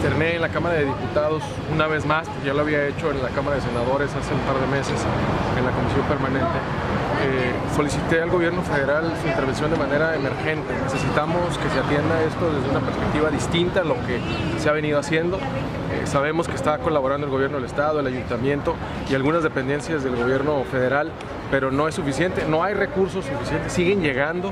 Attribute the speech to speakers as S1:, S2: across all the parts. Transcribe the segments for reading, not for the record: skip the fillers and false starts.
S1: externé en la Cámara de Diputados una vez más, porque ya lo había hecho en la Cámara de Senadores hace un par de meses en la Comisión Permanente. Solicité al gobierno federal su intervención de manera emergente. Necesitamos que se atienda esto desde una perspectiva distinta a lo que se ha venido haciendo. Sabemos que está colaborando el gobierno del estado, el ayuntamiento y algunas dependencias del gobierno federal, pero no es suficiente, no hay recursos suficientes, siguen llegando.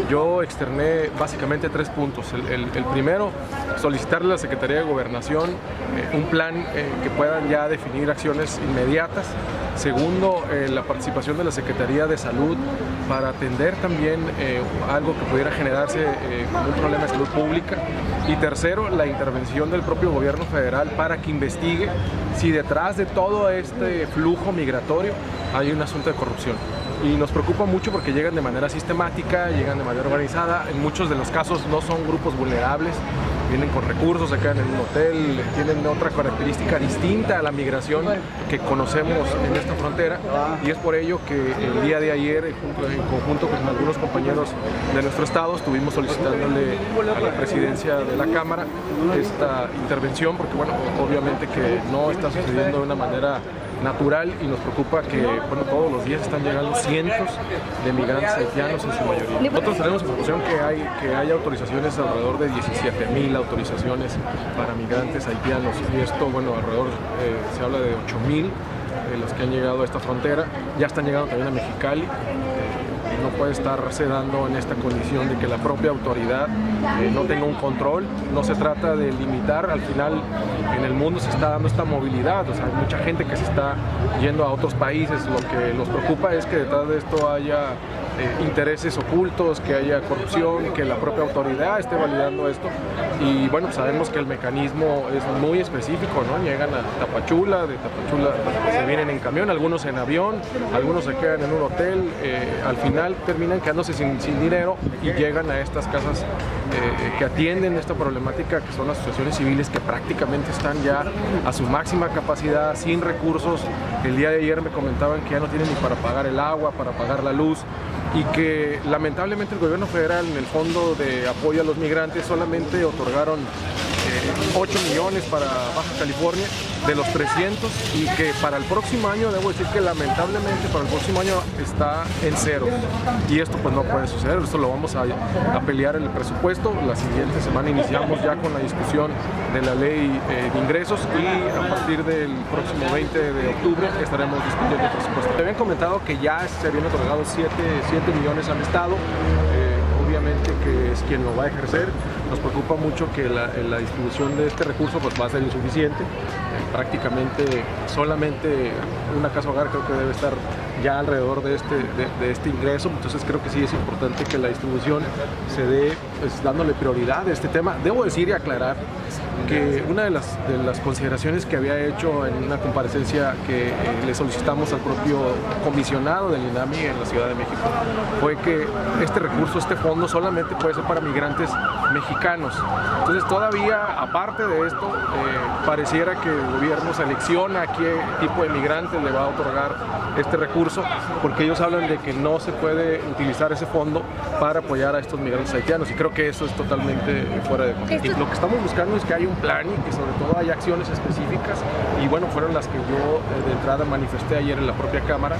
S1: Yo externé básicamente 3 puntos. El primero, solicitarle a la Secretaría de Gobernación un plan que puedan ya definir acciones inmediatas. Segundo, la participación de la Secretaría de Salud para atender también algo que pudiera generarse como un problema de salud pública. Y tercero, la intervención del propio gobierno federal para que investigue si detrás de todo este flujo migratorio hay un asunto de corrupción. Y nos preocupa mucho porque llegan de manera sistemática, llegan de manera organizada. En muchos de los casos no son grupos vulnerables, vienen con recursos, se quedan en un hotel, tienen otra característica distinta a la migración que conocemos en esta frontera, y es por ello que el día de ayer, en conjunto con algunos compañeros de nuestro estado, estuvimos solicitándole a la presidencia de la Cámara esta intervención, porque bueno, obviamente que no está sucediendo de una manera natural y nos preocupa que bueno, todos los días están llegando cientos de migrantes haitianos en su mayoría. Nosotros tenemos información que hay autorizaciones, alrededor de 17,000 autorizaciones para migrantes haitianos, y esto, bueno, alrededor se habla de 8,000 los que han llegado a esta frontera, ya están llegando también a Mexicali. No puede estarse dando en esta condición de que la propia autoridad no tenga un control. No se trata de limitar, al final en el mundo se está dando esta movilidad, o sea, hay mucha gente que se está yendo a otros países. Lo que nos preocupa es que detrás de esto haya intereses ocultos, que haya corrupción, que la propia autoridad esté validando esto. Y bueno, sabemos que el mecanismo es muy específico, ¿no? Llegan a Tapachula, de Tapachula se vienen en camión, algunos en avión, algunos se quedan en un hotel, al final terminan quedándose sin dinero y llegan a estas casas que atienden esta problemática, que son asociaciones civiles que prácticamente están ya a su máxima capacidad, sin recursos. El día de ayer me comentaban que ya no tienen ni para pagar el agua, para pagar la luz, y que lamentablemente el gobierno federal, en el fondo de apoyo a los migrantes, solamente otorgaron 8 millones para Baja California de los 300, y que para el próximo año, debo decir que lamentablemente para el próximo año está en cero, y esto pues no puede suceder. Esto lo vamos a pelear en el presupuesto. La siguiente semana iniciamos ya con la discusión de la ley de ingresos, y a partir del próximo 20 de octubre estaremos discutiendo el presupuesto. Te habían comentado que ya se habían otorgado 7 millones al Estado, obviamente que es quien lo va a ejercer. Nos preocupa mucho que la distribución de este recurso pues va a ser insuficiente. Prácticamente solamente una casa hogar creo que debe estar ya alrededor de este ingreso. Entonces creo que sí es importante que la distribución se dé pues, dándole prioridad a este tema. Debo decir y aclarar que una de las consideraciones que había hecho en una comparecencia que le solicitamos al propio comisionado del INAMI en la Ciudad de México fue que este recurso, este fondo, solamente puede ser para migrantes mexicanos. Entonces todavía, aparte de esto, pareciera que el gobierno selecciona a qué tipo de migrantes le va a otorgar este recurso, porque ellos hablan de que no se puede utilizar ese fondo para apoyar a estos migrantes haitianos, y creo que eso es totalmente fuera de contexto. Lo que estamos buscando es que haya un plan y que sobre todo haya acciones específicas, y bueno, fueron las que yo de entrada manifesté ayer en la propia Cámara,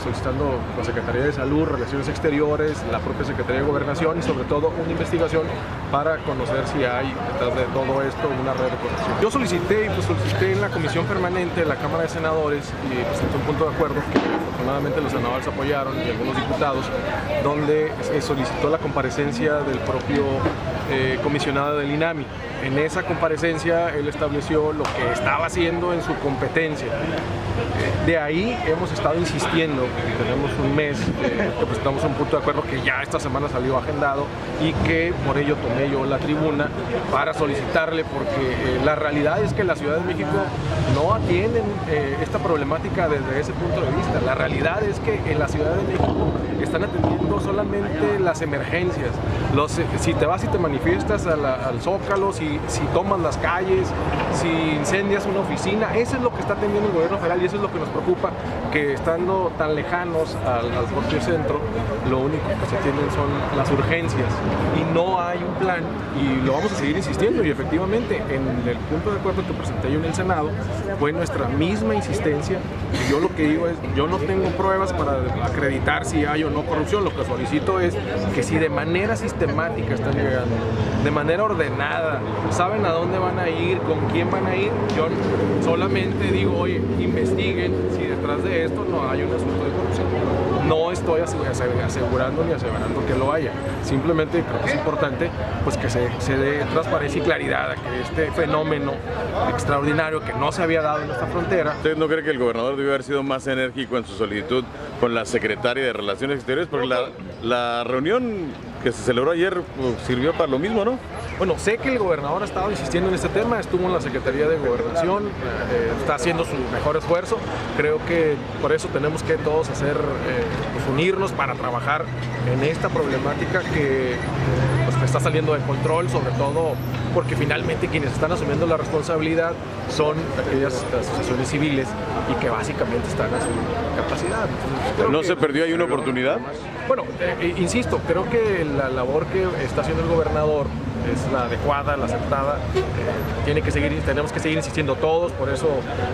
S1: solicitando la Secretaría de Salud, Relaciones Exteriores, la propia Secretaría de Gobernación, y sobre todo una investigación para conocer si hay detrás de todo esto una red de corrupción. Yo solicité en la Comisión Permanente de la Cámara de Senadores, y presenté un punto de acuerdo que afortunadamente los senadores apoyaron, y algunos diputados, donde solicitó la comparecencia del propio comisionado del INAMI. En esa comparecencia él estableció lo que estaba haciendo en su competencia. De ahí hemos estado insistiendo, tenemos un mes que presentamos un punto de acuerdo que ya esta semana salió agendado, y que por ello tomé yo la tribuna para solicitarle, porque la realidad es que la Ciudad de México no atienden esta problemática desde ese punto de vista. La realidad es que en la Ciudad de México están atendiendo solamente las emergencias. Si te vas y te manifiestas al Zócalo, si tomas las calles, si incendias una oficina, eso es lo que está atendiendo el gobierno federal, y eso es lo que nos preocupa, que estando tan lejanos al propio centro, lo único que se tienen son las urgencias y no hay un plan, y lo vamos a seguir insistiendo. Y efectivamente, en el punto de acuerdo que presenté yo en el Senado, fue nuestra misma insistencia. Y yo lo que digo es, yo no tengo pruebas para acreditar si hay o no corrupción. Lo que solicito es que si de manera sistemática están llegando, de manera ordenada, saben a dónde van a ir, con quién van a ir, yo solamente digo, oye, investiguen si detrás de esto no hay un asunto de corrupción. No estoy asegurando ni aseverando que lo haya. Simplemente creo que es importante pues, que se dé transparencia y claridad a que este fenómeno extraordinario que no se había dado en esta frontera.
S2: ¿Usted no cree que el gobernador debió haber sido más enérgico en su solicitud con la secretaria de Relaciones Exteriores? Porque la reunión que se celebró ayer sirvió para lo mismo, ¿no?
S1: Bueno, sé que el gobernador ha estado insistiendo en este tema, estuvo en la Secretaría de Gobernación, está haciendo su mejor esfuerzo. Creo que por eso tenemos que todos pues unirnos para trabajar en esta problemática que está saliendo de control, sobre todo porque finalmente quienes están asumiendo la responsabilidad son aquellas asociaciones civiles y que básicamente están a su capacidad. Entonces,
S2: ¿no se perdió ahí una oportunidad?
S1: Bueno, insisto, creo que la labor que está haciendo el gobernador es la adecuada, la aceptada. Tenemos que seguir insistiendo todos, por eso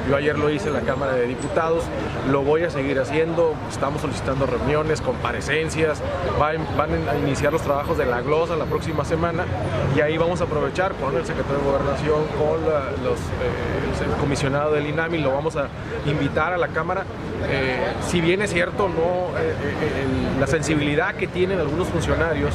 S1: yo ayer lo hice en la Cámara de Diputados, lo voy a seguir haciendo, estamos solicitando reuniones, comparecencias, van a iniciar los trabajos de la glosa la próxima semana y ahí vamos a aprovechar con el secretario de Gobernación, con el comisionado del INAMI, lo vamos a invitar a la Cámara. Si bien es cierto, la sensibilidad que tienen algunos funcionarios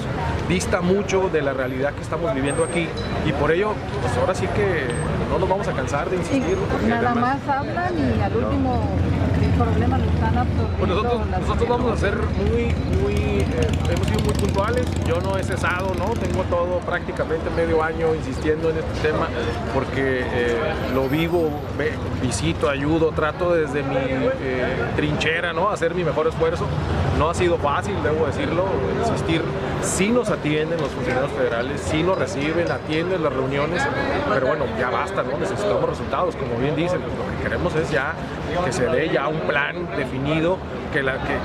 S1: dista mucho de la realidad que estamos viviendo aquí, y por ello, pues ahora sí que no nos vamos a cansar de insistir.
S3: Nada más hablan y al último el problema lo están absorbiendo.
S1: Pues nosotros vamos a ser hemos sido muy puntuales. Yo no he cesado, ¿no? Tengo todo prácticamente medio año insistiendo en este tema porque lo vivo, visito, ayudo, trato desde mi trinchera, ¿no? Hacer mi mejor esfuerzo. No ha sido fácil, debo decirlo, insistir. Sí nos atienden los funcionarios federales, sí nos reciben, atienden las reuniones, pero bueno, ya basta, ¿no? Necesitamos resultados, como bien dicen, pues lo que queremos es ya que se dé ya un plan definido,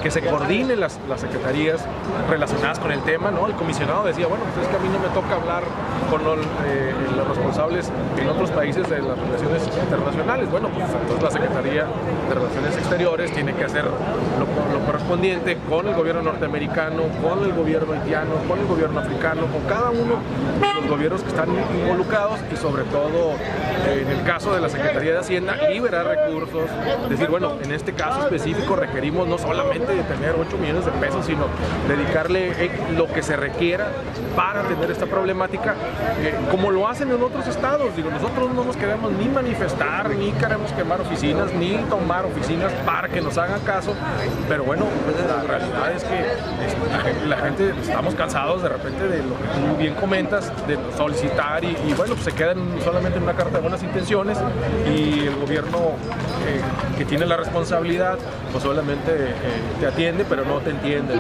S1: que se coordinen las secretarías relacionadas con el tema, ¿no? El comisionado decía, bueno, pues es que a mí no me toca hablar con los responsables en otros países de las relaciones internacionales. Bueno, pues entonces la Secretaría de Relaciones Exteriores tiene que hacer lo correspondiente con el gobierno norteamericano, con el gobierno haitiano, con el gobierno africano, con cada uno de los gobiernos que están involucrados y sobre todo en el caso de la Secretaría de Hacienda, liberar recursos, decir, bueno, en este caso específico requerimos no solamente de tener 8 millones de pesos, sino dedicarle lo que se requiera para atender esta problemática, como lo hacen en otros estados. Digo, nosotros no nos queremos ni manifestar, ni queremos quemar oficinas, ni tomar oficinas para que nos hagan caso, pero bueno, pues la realidad es que la gente estamos cansados de repente de lo que tú bien comentas, de solicitar y bueno, pues se quedan solamente en una carta de buenas intenciones y el gobierno que tiene la responsabilidad pues solamente te atiende pero no te entiende.